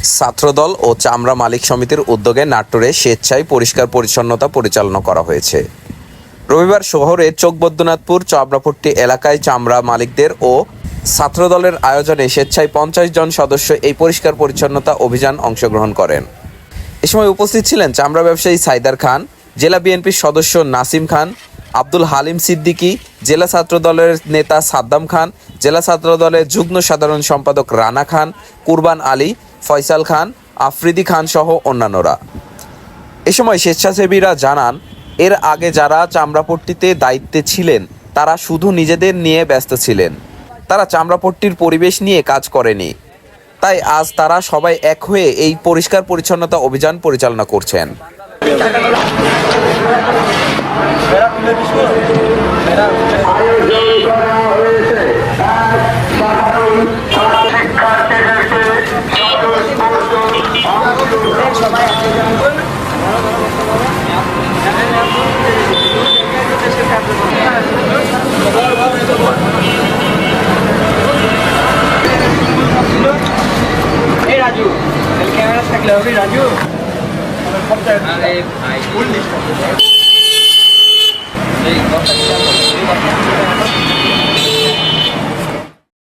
ছাত্রদল ও চামড়া মালিক সমিতির উদ্যোগে নাটোরে স্বেচ্ছায় পরিষ্কার পরিচ্ছন্নতা পরিচালনা করা হয়েছে। রবিবার শহরের চকবদ্দনাথপুর চামড়াপট্টি এলাকায় চামড়া মালিকদের ও ছাত্রদলের আয়োজনে স্বেচ্ছায় 50 জন সদস্য এই পরিষ্কার পরিচ্ছন্নতা অভিযান অংশগ্রহণ করেন। এ সময় উপস্থিত ছিলেন চামড়া ব্যবসায়ী সাইদার খান, জেলা বিএনপির সদস্য নাসিম খান, আব্দুল হালিম সিদ্দিকী, জেলা ছাত্রদলের নেতা সাদ্দাম খান, জেলা ছাত্রদলের যুগ্ম সাধারণ সম্পাদক রানা খান, কুরবান আলী, ফয়সাল খান, আফ্রিদি খান সহ অন্যান্যরা। এ সময় স্বেচ্ছাসেবীরা জানান, এর আগে যারা চামড়াপট্টিতে দায়িত্বে ছিলেন তারা শুধু নিজেদের নিয়ে ব্যস্ত ছিলেন, তারা চামড়াপট্টির পরিবেশ নিয়ে কাজ করেনি। তাই আজ তারা সবাই এক হয়ে এই পরিষ্কার পরিচ্ছন্নতা অভিযান পরিচালনা করছেন। রাজু ক্যামেরা থাকলে হবে রাজু। আরে ভাই